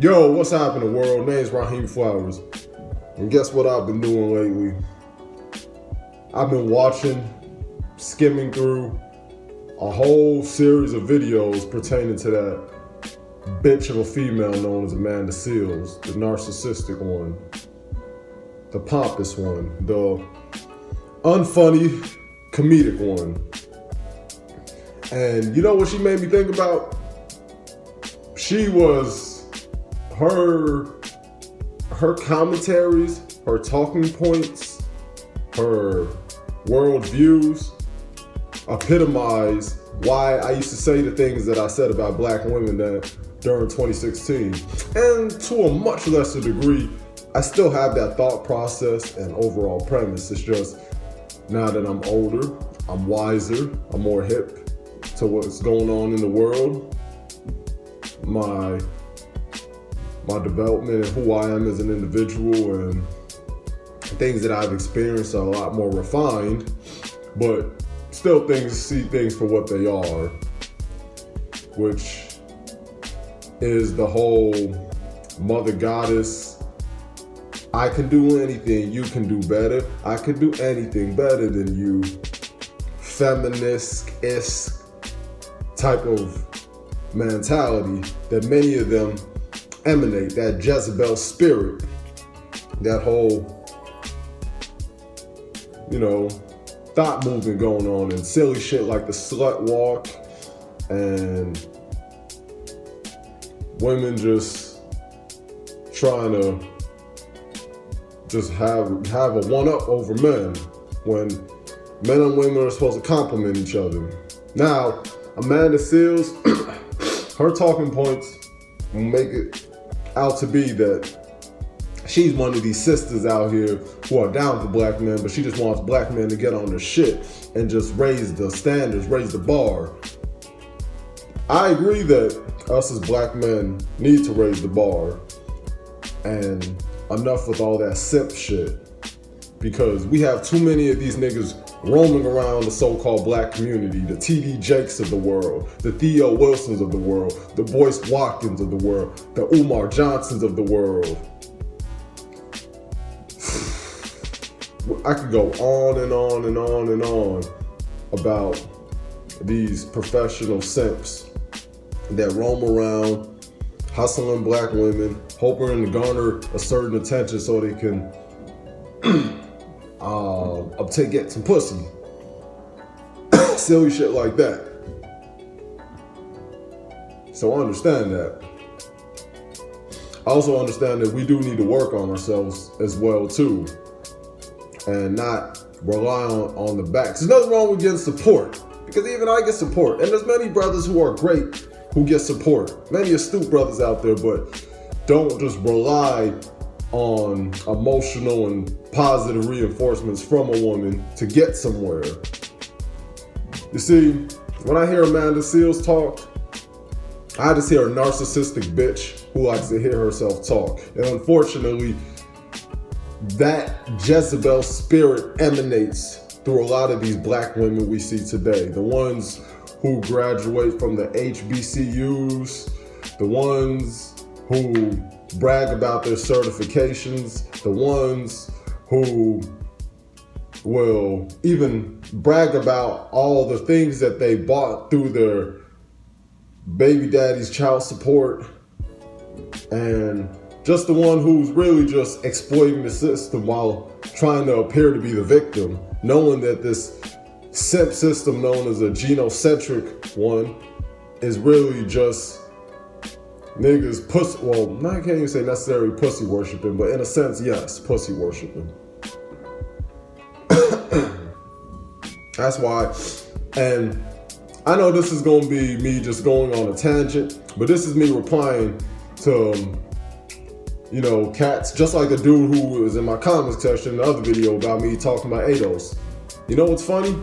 Yo, what's happening, world? Name's Raheem Flowers. And guess what I've been doing lately? I've been skimming through a whole series of videos pertaining to that bitch of a female known as Amanda Seales, the narcissistic one, the pompous one, the unfunny, comedic one. And you know what she made me think about? Her commentaries, her talking points, her worldviews epitomize why I used to say the things that I said about black women during 2016. And to a much lesser degree, I still have that thought process and overall premise. It's just now that I'm older, I'm wiser, I'm more hip to what's going on in the world. My development and who I am as an individual and things that I've experienced are a lot more refined, but still see things for what they are, which is the whole mother goddess, I can do anything, you can do better, I can do anything better than you, feminist-esque type of mentality that many of them emanate, that Jezebel spirit, that whole, thought movement going on, and silly shit like the slut walk and women just trying to just have a one-up over men when men and women are supposed to complement each other. Now, Amanda Seales, her talking points make it out to be that she's one of these sisters out here who are down for black men, but she just wants black men to get on their shit and just raise the standards, raise the bar. I agree that us as black men need to raise the bar, and enough with all that simp shit, because we have too many of these niggas roaming around the so-called black community, the T.D. Jakes of the world, the Theo Wilsons of the world, the Boyce Watkins of the world, the Umar Johnsons of the world. I could go on and on and on and on about these professional simps that roam around hustling black women, hoping to garner a certain attention so they can get some pussy. Silly shit like that. So I understand that. I also understand that we do need to work on ourselves as well too, and not rely on the backs. There's nothing wrong with getting support, because even I get support, and there's many brothers who are great who get support. Many astute brothers out there, but don't just rely on emotional and positive reinforcements from a woman to get somewhere. You see, when I hear Amanda Seales talk, I just hear a narcissistic bitch who likes to hear herself talk. And unfortunately, that Jezebel spirit emanates through a lot of these black women we see today. The ones who graduate from the HBCUs, the ones who brag about their certifications, the ones who will even brag about all the things that they bought through their baby daddy's child support, and just the one who's really just exploiting the system while trying to appear to be the victim, knowing that this simp system known as a genocentric one is really just niggas pussy, well, I can't even say necessarily pussy worshiping, but in a sense, yes, pussy worshiping. That's why, and I know this is gonna be me just going on a tangent, but this is me replying to, cats, just like the dude who was in my comments section in the other video about me talking about ADOS. You know what's funny?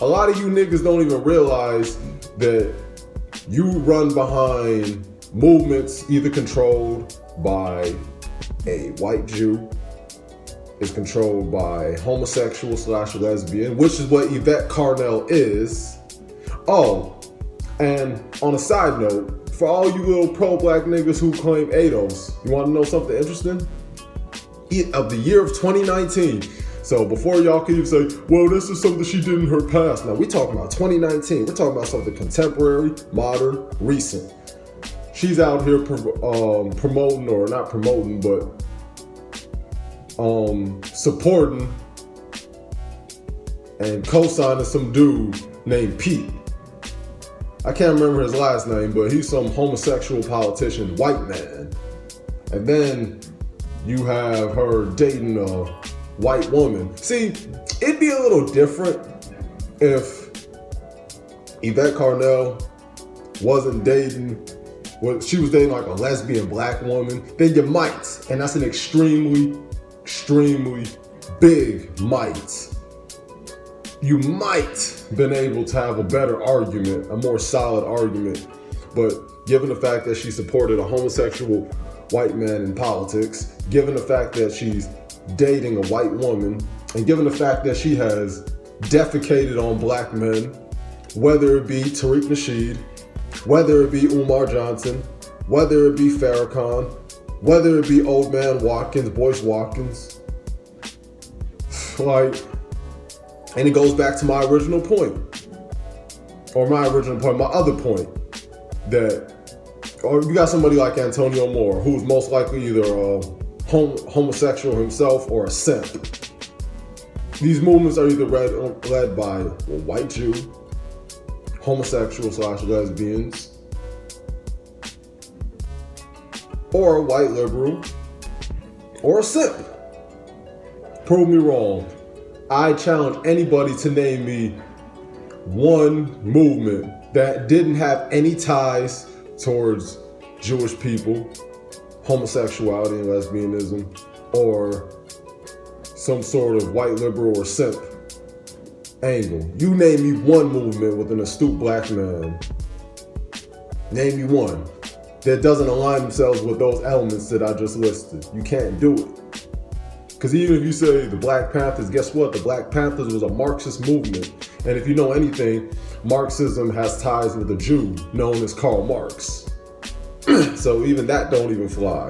A lot of you niggas don't even realize that you run behind movements either controlled by a white Jew, is controlled by homosexual/lesbian, which is what Yvette Carnell is. Oh, and on a side note, For all you little pro-black niggas who claim ADOS, you want to know something interesting? Of the year of 2019. So before y'all can even say, well, this is something she did in her past. Now, we talking about 2019. We're talking about something contemporary, modern, recent. She's out here promoting, or not promoting, but supporting and co-signing some dude named Pete. I can't remember his last name, but he's some homosexual politician, white man. And then you have her dating a white woman. See, it'd be a little different if Yvette Carnell wasn't dating, well, she was dating like a lesbian black woman, then you might, and that's an extremely, extremely big might. You might been able to have a better argument, a more solid argument, but given the fact that she supported a homosexual white man in politics, given the fact that she's dating a white woman, and given the fact that she has defecated on black men, whether it be Tariq Nasheed, whether it be Umar Johnson, whether it be Farrakhan, whether it be Old Man Watkins, Boyce Watkins, like, and it goes back to my original point, my other point, that, or you got somebody like Antonio Moore, who's most likely either a homosexual himself or a simp. These movements are either led by a white Jew, homosexual / lesbians, or a white liberal, or a simp. Prove me wrong. I challenge anybody to name me one movement that didn't have any ties towards Jewish people, homosexuality and lesbianism, or some sort of white liberal or simp angle. You name me one movement with an astute black man. Name me one that doesn't align themselves with those elements that I just listed. You can't do it. Because even if you say the Black Panthers, guess what? The Black Panthers was a Marxist movement. And if you know anything, Marxism has ties with a Jew known as Karl Marx. So even that don't even fly.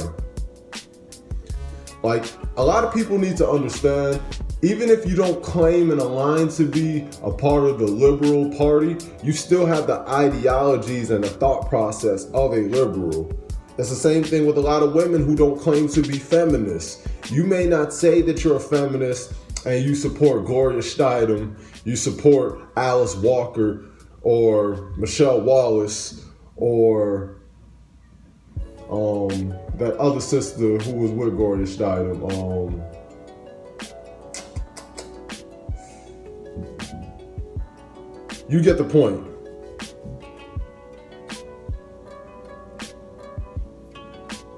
Like, a lot of people need to understand, even if you don't claim and align to be a part of the liberal party, you still have the ideologies and the thought process of a liberal. It's the same thing with a lot of women who don't claim to be feminists. You may not say that you're a feminist and you support Gloria Steinem, you support Alice Walker or Michelle Wallace or that other sister who was with Gloria Steinem. You get the point.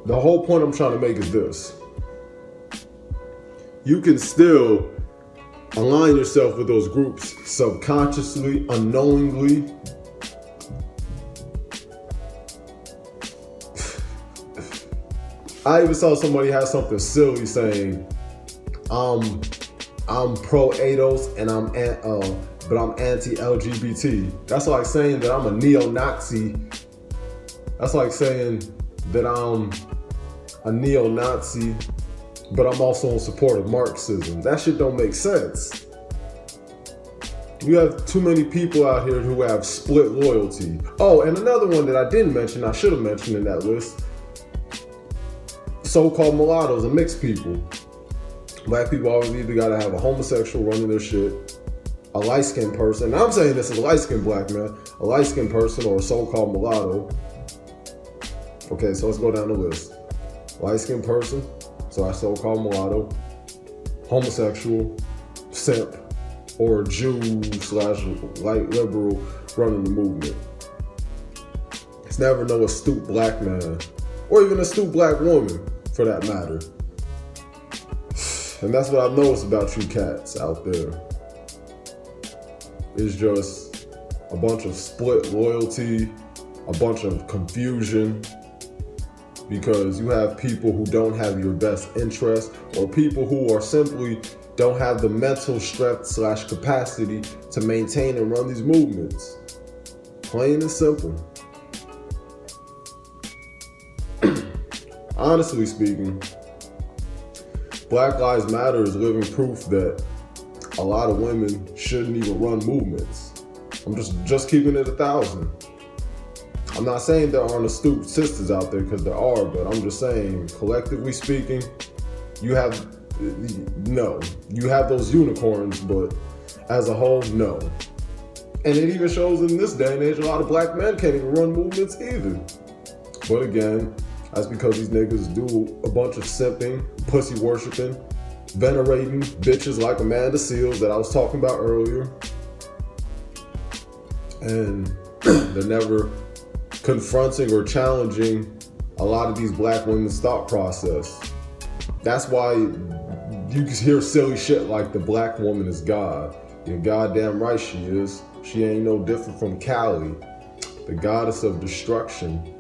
The whole point I'm trying to make is this. You can still align yourself with those groups subconsciously, unknowingly. I even saw somebody have something silly saying, I'm pro ADOS and but I'm anti-LGBT. That's like saying that I'm a neo-Nazi. That's like saying that I'm a neo-Nazi, but I'm also in support of Marxism. That shit don't make sense. You have too many people out here who have split loyalty. Oh, and another one that I didn't mention, I should have mentioned in that list, so-called mulattoes and mixed people. Black people always either gotta have a homosexual running their shit, a light-skinned person, and I'm saying this as a light-skinned black man, a light-skinned person or a so-called mulatto. Okay, so let's go down the list. Light-skinned person, so a so-called mulatto, homosexual, simp, or Jew / light liberal running the movement. It's never no astute black man, or even astute black woman, for that matter. And that's what I've noticed about you cats out there. It's just a bunch of split loyalty, a bunch of confusion, because you have people who don't have your best interest, or people who are simply don't have the mental strength / capacity to maintain and run these movements. Plain and simple. honestly speaking, Black Lives Matter is living proof that a lot of women shouldn't even run movements. I'm just keeping it 1,000. I'm not saying there aren't astute sisters out there, because there are, but I'm just saying, collectively speaking, you have those unicorns, but as a whole, no. And it even shows in this day and age, a lot of black men can't even run movements either. But again, that's because these niggas do a bunch of simping, pussy worshiping, venerating bitches like Amanda Seals that I was talking about earlier. And they're never confronting or challenging a lot of these black women's thought process. That's why you can hear silly shit like the black woman is God. You're goddamn right she is. She ain't no different from Kali, the goddess of destruction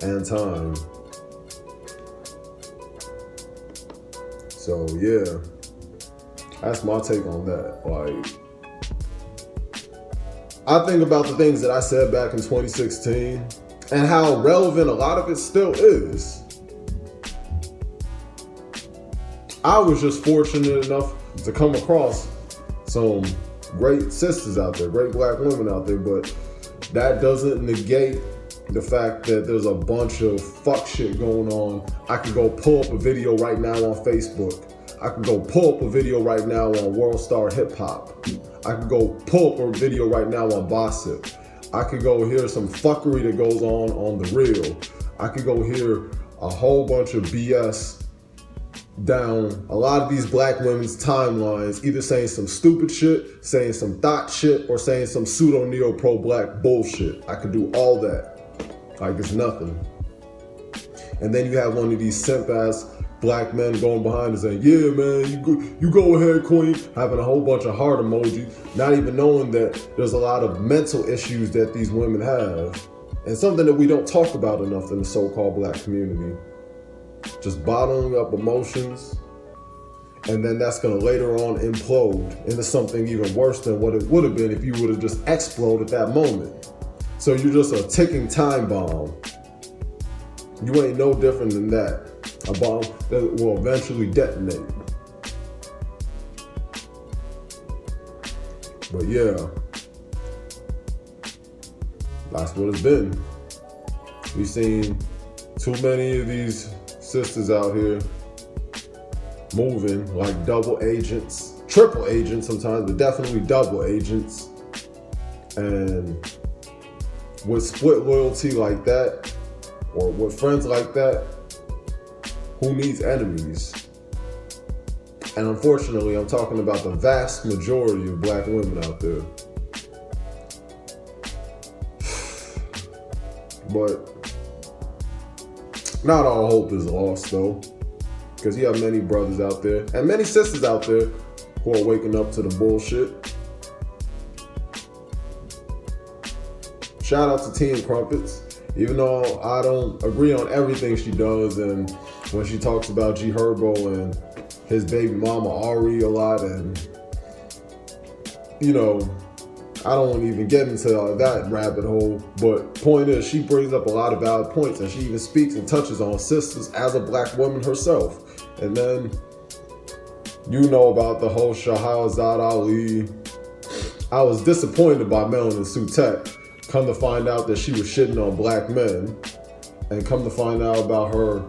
and time. So yeah, that's my take on that. Like, I think about the things that I said back in 2016 and how relevant a lot of it still is. I was just fortunate enough to come across some great sisters out there, great black women out there, but that doesn't negate the fact that there's a bunch of fuck shit going on. I could go pull up a video right now on Facebook. I could go pull up a video right now on World Star Hip Hop. I could go pull up a video right now on Gossip. I could go hear some fuckery that goes on The Real. I could go hear a whole bunch of BS down a lot of these black women's timelines, either saying some stupid shit, saying some thought shit, or saying some Pseudo-Neo Pro Black bullshit. I could do all that. Like it's nothing. And then you have one of these simp ass black men going behind and saying, yeah man, you go ahead queen, having a whole bunch of heart emojis, not even knowing that there's a lot of mental issues that these women have, and something that we don't talk about enough in the so-called black community. Just bottling up emotions, and then that's gonna later on implode into something even worse than what it would have been if you would have just exploded at that moment. So you're just a ticking time bomb. You ain't no different than that. A bomb that will eventually detonate. But yeah, that's what it's been. We've seen too many of these sisters out here moving like double agents, triple agents sometimes, but definitely double agents. And with split loyalty like that, or with friends like that, who needs enemies? And unfortunately, I'm talking about the vast majority of black women out there. But not all hope is lost though, because you have many brothers out there and many sisters out there who are waking up to the bullshit. Shout out to Tea and Crumpets. Even though I don't agree on everything she does, and when she talks about G Herbo and his baby mama Ari a lot, and you know, I don't even get into that rabbit hole, but point is, she brings up a lot of valid points, and she even speaks and touches on sisters as a black woman herself. And then you know about the whole Shahrazad Ali. I was disappointed by Melanin Sutek. Come to find out that she was shitting on black men, and come to find out about her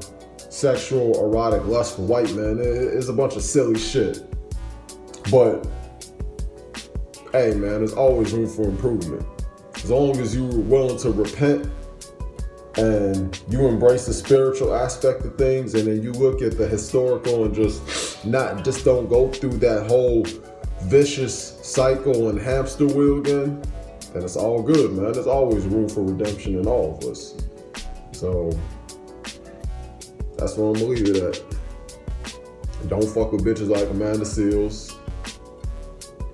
sexual erotic lust for white men. It's a bunch of silly shit. But hey man, there's always room for improvement. As long as you're willing to repent and you embrace the spiritual aspect of things, and then you look at the historical and just don't go through that whole vicious cycle and hamster wheel again, then it's all good, man. There's always room for redemption in all of us. So that's what I'm gonna leave it at. Don't fuck with bitches like Amanda Seals.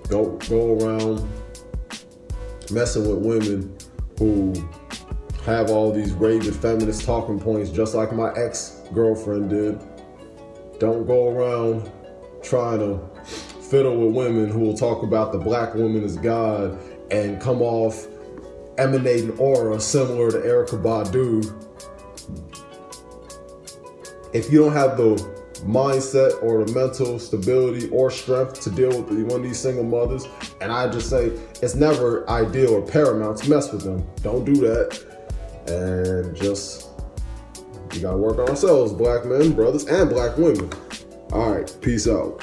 Don't go around messing with women who have all these raving feminist talking points just like my ex-girlfriend did. Don't go around trying to fiddle with women who will talk about the black woman as God and come off emanating aura similar to Erykah Badu, if you don't have the mindset or the mental stability or strength to deal with one of these single mothers, and I just say it's never ideal or paramount to mess with them. Don't do that. And just, we gotta work on ourselves, black men, brothers, and black women. All right, peace out.